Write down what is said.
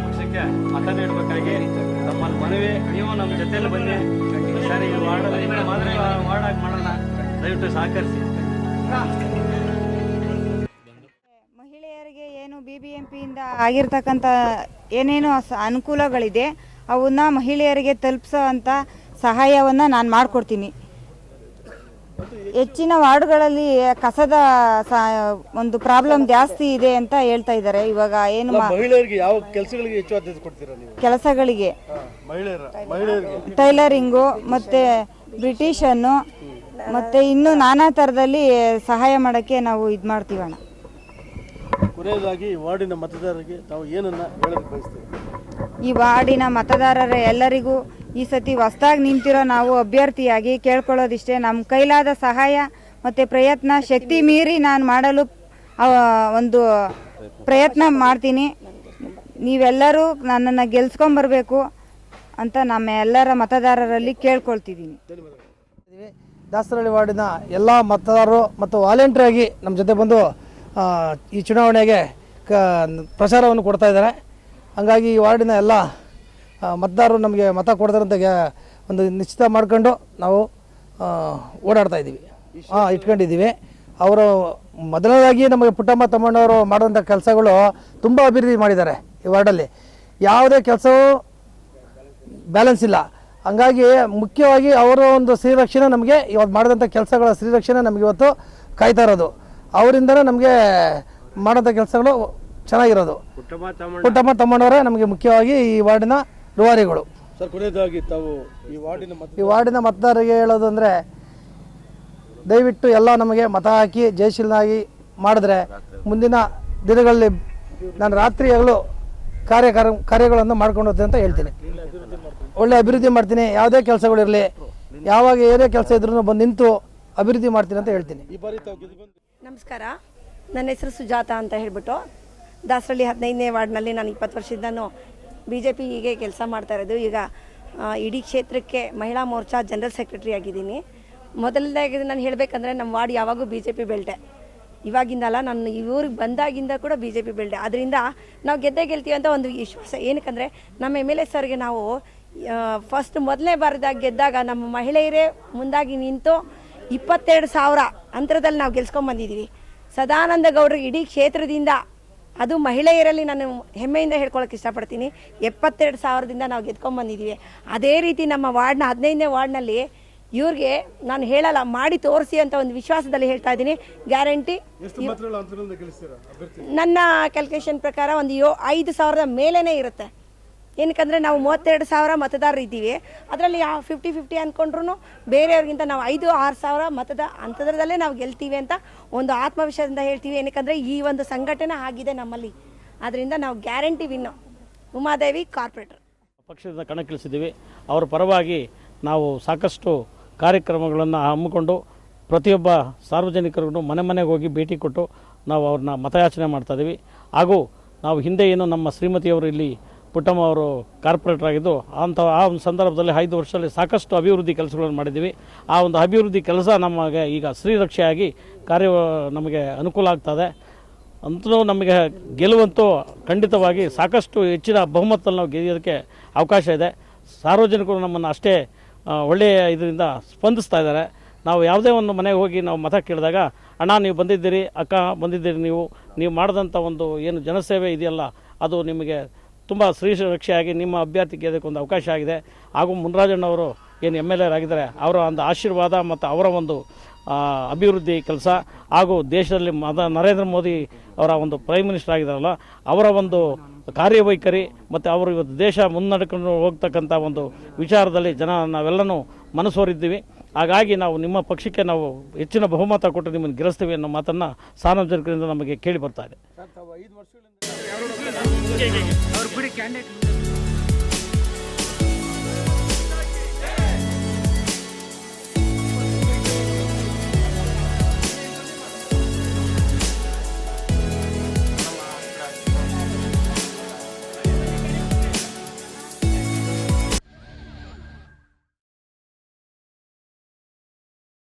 ಪಕ್ಷಕ್ಕೆ ಮತ ನೀಡಬೇಕಾಗಿ ನಮ್ಮಲ್ಲಿ ಮನವಿ. ನೀವು ನಮ್ಮ ಜೊತೆಯಲ್ಲಿ ಬನ್ನಿ ಸರಿ, ವಾರ್ಡಲ್ಲಿ ಮಾದರಿ ವಾರ್ಡಾಗಿ ಮಾಡೋಣ, ದಯವಿಟ್ಟು ಸಹಕರಿಸಿ. ಮಹಿಳೆಯರಿಗೆ ಏನು BBMPಯಿಂದ ಆಗಿರ್ತಕ್ಕಂಥ ಏನೇನು ಅನುಕೂಲಗಳಿದೆ ಅವನ್ನ ಮಹಿಳೆಯರಿಗೆ ತಲುಪಿಸೋ ಅಂಥ ಸಹಾಯವನ್ನು ನಾನು ಮಾಡಿಕೊಡ್ತೀನಿ. ಹೆಚ್ಚಿನ ವಾರ್ಡ್ಗಳಲ್ಲಿ ಕಸದ ಒಂದು ಪ್ರಾಬ್ಲಮ್ ಜಾಸ್ತಿ ಇದೆ ಅಂತ ಹೇಳ್ತಾ ಇದ್ದಾರೆ. ಇವಾಗ ಏನು ಮಹಿಳೆಯರಿಗೆ ಯಾವ ಕೆಲಸಗಳಿಗೆ ಹೆಚ್ಚು ಆದ್ಯತೆ ಕೊಡ್ತೀರಾ ನೀವು? ಕೆಲಸಗಳಿಗೆ ಮಹಿಳೆಯರಿಗೆ ಟೈಲರಿಂಗು ಮತ್ತು ಬ್ರಿಟಿಷನ್ನು ಮತ್ತು ಇನ್ನೂ ನಾನಾ ಥರದಲ್ಲಿ ಸಹಾಯ ಮಾಡೋಕ್ಕೆ ನಾವು ಇದು ಮಾಡ್ತೀವಣ್ಣ. ಕೊನೆಯದಾಗಿ ವಾರ್ಡಿನ ಮತದಾರರಿಗೆ ತಾವು ಏನನ್ನ ಹೇಳಕ್ಕೆ ಬಯಸ್ತೀವಿ? ಈ ವಾರ್ಡಿನ ಮತದಾರರ ಎಲ್ಲರಿಗೂ ಈ ಸತಿ ಹೊಸದಾಗಿ ನಿಂತಿರೋ ನಾವು ಅಭ್ಯರ್ಥಿಯಾಗಿ ಕೇಳ್ಕೊಳ್ಳೋದಿಷ್ಟೇ, ನಮ್ಮ ಕೈಲಾದ ಸಹಾಯ ಮತ್ತು ಪ್ರಯತ್ನ ಶಕ್ತಿ ಮೀರಿ ನಾನು ಮಾಡಲು ಒಂದು ಪ್ರಯತ್ನ ಮಾಡ್ತೀನಿ. ನೀವೆಲ್ಲರೂ ನನ್ನನ್ನು ಗೆಲ್ಸ್ಕೊಂಬರ್ಬೇಕು ಅಂತ ನಮ್ಮ ಎಲ್ಲರ ಮತದಾರರಲ್ಲಿ ಕೇಳ್ಕೊಳ್ತಿದ್ದೀನಿ. ದಾಸರಹಳ್ಳಿ ವಾರ್ಡಿನ ಎಲ್ಲ ಮತದಾರರು ಮತ್ತು ವಾಲಂಟಿಯರಾಗಿ ನಮ್ಮ ಜೊತೆ ಬಂದು ಈ ಚುನಾವಣೆಗೆ ಪ್ರಚಾರವನ್ನು ಕೊಡ್ತಾ ಇದ್ದಾರೆ. ಹಂಗಾಗಿ ಈ ವಾರ್ಡಿನ ಎಲ್ಲ ಮತದಾರರು ನಮಗೆ ಮತ ಕೊಡ್ತಾರೆ ಅಂತ ಒಂದು ನಿಶ್ಚಿತ ಮಾಡ್ಕೊಂಡು ನಾವು ಓಡಾಡ್ತಾ ಇದ್ದೀವಿ, ಇಟ್ಕೊಂಡಿದ್ದೀವಿ. ಅವರು ಮೊದಲನೇದಾಗಿ ನಮಗೆ ಪುಟ್ಟಮ್ಮ ತಮ್ಮಣ್ಣವರು ಮಾಡೋಂಥ ಕೆಲಸಗಳು ತುಂಬ ಅಭಿವೃದ್ಧಿ ಮಾಡಿದ್ದಾರೆ. ಈ ವಾರ್ಡಲ್ಲಿ ಯಾವುದೇ ಕೆಲಸವೂ ಬ್ಯಾಲೆನ್ಸ್ ಇಲ್ಲ. ಹಂಗಾಗಿ ಮುಖ್ಯವಾಗಿ ಅವರ ಒಂದು ಶ್ರೀರಕ್ಷಣೆ ನಮಗೆ ಇವತ್ತು ಮಾಡಿದಂಥ ಕೆಲಸಗಳ ಶ್ರೀರಕ್ಷಣೆ ನಮಗೆ ಇವತ್ತು ಕಾಯ್ತಾ ಇರೋದು. ಅವರಿಂದನೇ ನಮಗೆ ಮಾಡೋಂಥ ಕೆಲಸಗಳು ಚೆನ್ನಾಗಿರೋದು. ಪುಟ್ಟಮ್ಮ ತಮ್ಮಣ್ಣವರೇ ನಮಗೆ ಮುಖ್ಯವಾಗಿ ಈ ವಾರ್ಡಿನ ರೂವಾರಿಗಳು. ಸರ್, ಕೊನೆಯದಾಗಿ ತಾವು ಈ ವಾರ್ಡಿನ ಮತದಾರರಿಗೆ ಹೇಳೋದು ಅಂದರೆ, ದಯವಿಟ್ಟು ಎಲ್ಲ ನಮಗೆ ಮತ ಹಾಕಿ ಜಯಶೀಲನಾಗಿ ಮಾಡಿದ್ರೆ ಮುಂದಿನ ದಿನಗಳಲ್ಲಿ ನಾನು ರಾತ್ರಿ ಹಗಲು ಕಾರ್ಯಗಳನ್ನು ಮಾಡ್ಕೊಂಡು ಹೋಗ್ತೀನಿ ಅಂತ ಹೇಳ್ತೀನಿ. ಒಳ್ಳೆ ಅಭಿವೃದ್ಧಿ ಮಾಡ್ತೀನಿ. ಯಾವುದೇ ಕೆಲಸಗಳಿರಲಿ, ಯಾವಾಗ ಏನೇ ಕೆಲಸ ಇದ್ರೂ ಬಂದು ನಿಂತು ಅಭಿವೃದ್ಧಿ ಮಾಡ್ತೀನಿ ಅಂತ ಹೇಳ್ತೀನಿ. ನಮಸ್ಕಾರ, ನನ್ನ ಹೆಸರು ಸುಜಾತ ಅಂತ ಹೇಳ್ಬಿಟ್ಟು ದಾಸರಳ್ಳಿ 15ನೇ ವಾರ್ಡ್ನಲ್ಲಿ ನಾನು 20 ವರ್ಷದಿಂದನೂ BJPಗೆ ಕೆಲಸ ಮಾಡ್ತಾ ಇರೋದು. ಈಗ ಇಡೀ ಕ್ಷೇತ್ರಕ್ಕೆ ಮಹಿಳಾ ಮೋರ್ಚಾ ಜನರಲ್ ಸೆಕ್ರೆಟರಿ ಆಗಿದ್ದೀನಿ. ಮೊದಲನೇದಾಗಿ ನಾನು ಹೇಳಬೇಕಂದ್ರೆ ನಮ್ಮ ವಾರ್ಡ್ ಯಾವಾಗೂ BJP ಬೆಲ್ಟೆ. ಇವಾಗಿಂದಲ್ಲ, ನಾನು ಇವ್ರಿಗೆ ಬಂದಾಗಿಂದ ಕೂಡ BJP ಬೆಲ್ಟೆ. ಅದರಿಂದ ನಾವು ಗೆಲ್ತೀವಿ ಅಂತ ಒಂದು ವಿಶ್ವಾಸ. ಏನಕ್ಕಂದರೆ ನಮ್ಮ MLA ಸರ್ಗೆ ನಾವು ಫಸ್ಟ್ ಮೊದಲನೇ ಬಾರಿದಾಗ ಗೆದ್ದಾಗ ನಮ್ಮ ಮಹಿಳೆಯರೇ ಮುಂದಾಗಿ ನಿಂತು 22,000 ಅಂತರದಲ್ಲಿ ನಾವು ಗೆಲ್ಸ್ಕೊಂಡ್ಬಂದಿದ್ದೀವಿ. ಸದಾನಂದ ಗೌಡ್ರಿಗೆ ಇಡೀ ಕ್ಷೇತ್ರದಿಂದ, ಅದು ಮಹಿಳೆಯರಲ್ಲಿ ನಾನು ಹೆಮ್ಮೆಯಿಂದ ಹೇಳ್ಕೊಳಕ್ಕೆ ಇಷ್ಟಪಡ್ತೀನಿ, 72,000ದಿಂದ ನಾವು ಗೆದ್ಕೊಂಡ್ಬಂದಿದ್ದೀವಿ. ಅದೇ ರೀತಿ ನಮ್ಮ ವಾರ್ಡ್ನ 15ನೇ ವಾರ್ಡ್ನಲ್ಲಿ ಇವ್ರಿಗೆ ನಾನು ಹೇಳಲ್ಲ, ಮಾಡಿ ತೋರಿಸಿ ಅಂತ ಒಂದು ವಿಶ್ವಾಸದಲ್ಲಿ ಹೇಳ್ತಾ ಇದ್ದೀನಿ. ಗ್ಯಾರಂಟಿ ನನ್ನ ಕ್ಯಾಲ್ಕುಲೇಷನ್ ಪ್ರಕಾರ ಒಂದು 5,000 ಮೇಲೇ ಇರುತ್ತೆ. ಏನಕ್ಕಂದರೆ ನಾವು 32,000 ಮತದಾರರು ಇದ್ದೀವಿ. ಅದರಲ್ಲಿ 50-50 ಅಂದ್ಕೊಂಡ್ರು ಬೇರೆಯವ್ರಿಗಿಂತ ನಾವು 5-6,000 ಮತದ ಅಂತರದಲ್ಲೇ ನಾವು ಗೆಲ್ತೀವಿ ಅಂತ ಒಂದು ಆತ್ಮವಿಶ್ವಾಸದಿಂದ ಹೇಳ್ತೀವಿ. ಏನಕ್ಕಂದರೆ ಈ ಒಂದು ಸಂಘಟನೆ ಆಗಿದೆ ನಮ್ಮಲ್ಲಿ. ಅದರಿಂದ ನಾವು ಗ್ಯಾರಂಟಿ ವಿನ್ನು. ಉಮಾದೇವಿ, ಕಾರ್ಪೊರೇಟರ್ ಪಕ್ಷದಿಂದ ಕಣಕ್ಕಿಳಿಸಿದ್ದೀವಿ. ಅವರ ಪರವಾಗಿ ನಾವು ಸಾಕಷ್ಟು ಕಾರ್ಯಕ್ರಮಗಳನ್ನು ಹಮ್ಮಿಕೊಂಡು ಪ್ರತಿಯೊಬ್ಬ ಸಾರ್ವಜನಿಕರಿಗೂ ಮನೆಗೆ ಹೋಗಿ ಭೇಟಿ ಕೊಟ್ಟು ನಾವು ಅವ್ರನ್ನ ಮತಯಾಚನೆ ಮಾಡ್ತಾಯಿದ್ದೀವಿ. ಹಾಗೂ ನಾವು ಹಿಂದೆ ಏನು ನಮ್ಮ ಶ್ರೀಮತಿಯವರು ಇಲ್ಲಿ ಪುಟ್ಟಮ್ಮ ಅವರು ಕಾರ್ಪೊರೇಟರ್ ಆಗಿದ್ದು, ಆ ಒಂದು ಸಂದರ್ಭದಲ್ಲಿ 5 ವರ್ಷದಲ್ಲಿ ಸಾಕಷ್ಟು ಅಭಿವೃದ್ಧಿ ಕೆಲಸಗಳನ್ನು ಮಾಡಿದ್ದೀವಿ. ಆ ಒಂದು ಅಭಿವೃದ್ಧಿ ಕೆಲಸ ನಮಗೆ ಈಗ ಶ್ರೀರಕ್ಷೆಯಾಗಿ ನಮಗೆ ಅನುಕೂಲ ಆಗ್ತದೆ. ಅಂತೂ ನಮಗೆ ಗೆಲುವಂತೂ ಖಂಡಿತವಾಗಿ ಸಾಕಷ್ಟು ಹೆಚ್ಚಿನ ಬಹುಮತದಲ್ಲಿ ನಾವು ಗೆಲ್ಲೋದಕ್ಕೆ ಅವಕಾಶ ಇದೆ. ಸಾರ್ವಜನಿಕರು ನಮ್ಮನ್ನು ಅಷ್ಟೇ ಒಳ್ಳೆಯ ಇದರಿಂದ ಸ್ಪಂದಿಸ್ತಾ ಇದ್ದಾರೆ. ನಾವು ಯಾವುದೇ ಒಂದು ಮನೆಗೆ ಹೋಗಿ ನಾವು ಮತ ಕೇಳಿದಾಗ, ಅಣ್ಣ ನೀವು ಬಂದಿದ್ದೀರಿ, ಅಕ್ಕ ಬಂದಿದ್ದೀರಿ, ನೀವು ಮಾಡಿದಂಥ ಒಂದು ಏನು ಜನಸೇವೆ ಇದೆಯಲ್ಲ, ಅದು ನಿಮಗೆ ತುಂಬ ಶ್ರೀರಕ್ಷೆಯಾಗಿ ನಿಮ್ಮ ಅಭ್ಯರ್ಥಿ ಗೆಲ್ಲೋದಕ್ಕೆ ಒಂದು ಅವಕಾಶ ಆಗಿದೆ. ಹಾಗೂ ಮುನ್ರಾಜಣ್ಣವರು ಏನು MLA ಆಗಿದ್ದಾರೆ, ಅವರ ಒಂದು ಆಶೀರ್ವಾದ ಮತ್ತು ಅವರ ಒಂದು ಅಭಿವೃದ್ಧಿ ಕೆಲಸ, ಹಾಗೂ ದೇಶದಲ್ಲಿ ನರೇಂದ್ರ ಮೋದಿ ಅವರ ಒಂದು ಪ್ರೈಮ್ ಮಿನಿಸ್ಟರ್ ಆಗಿದ್ದಾರಲ್ಲ, ಅವರ ಒಂದು ಕಾರ್ಯವೈಖರಿ ಮತ್ತು ಅವರು ಇವತ್ತು ದೇಶ ಮುನ್ನಡೆಕೊಂಡು ಹೋಗ್ತಕ್ಕಂಥ ಒಂದು ವಿಚಾರದಲ್ಲಿ ನಾವೆಲ್ಲನೂ ಮನಸೋರಿದ್ದೀವಿ. ಹಾಗಾಗಿ ನಾವು ನಿಮ್ಮ ಪಕ್ಷಕ್ಕೆ ನಾವು ಹೆಚ್ಚಿನ ಬಹುಮತ ಕೊಟ್ಟು ನಿಮ್ಮನ್ನು ಗೆಲ್ಲಿಸ್ತೀವಿ ಅನ್ನೋ ಮಾತನ್ನು ಸಾರ್ವಜನಿಕರಿಂದ ನಮಗೆ ಕೇಳಿ ಬರ್ತಾ ಇದೆ.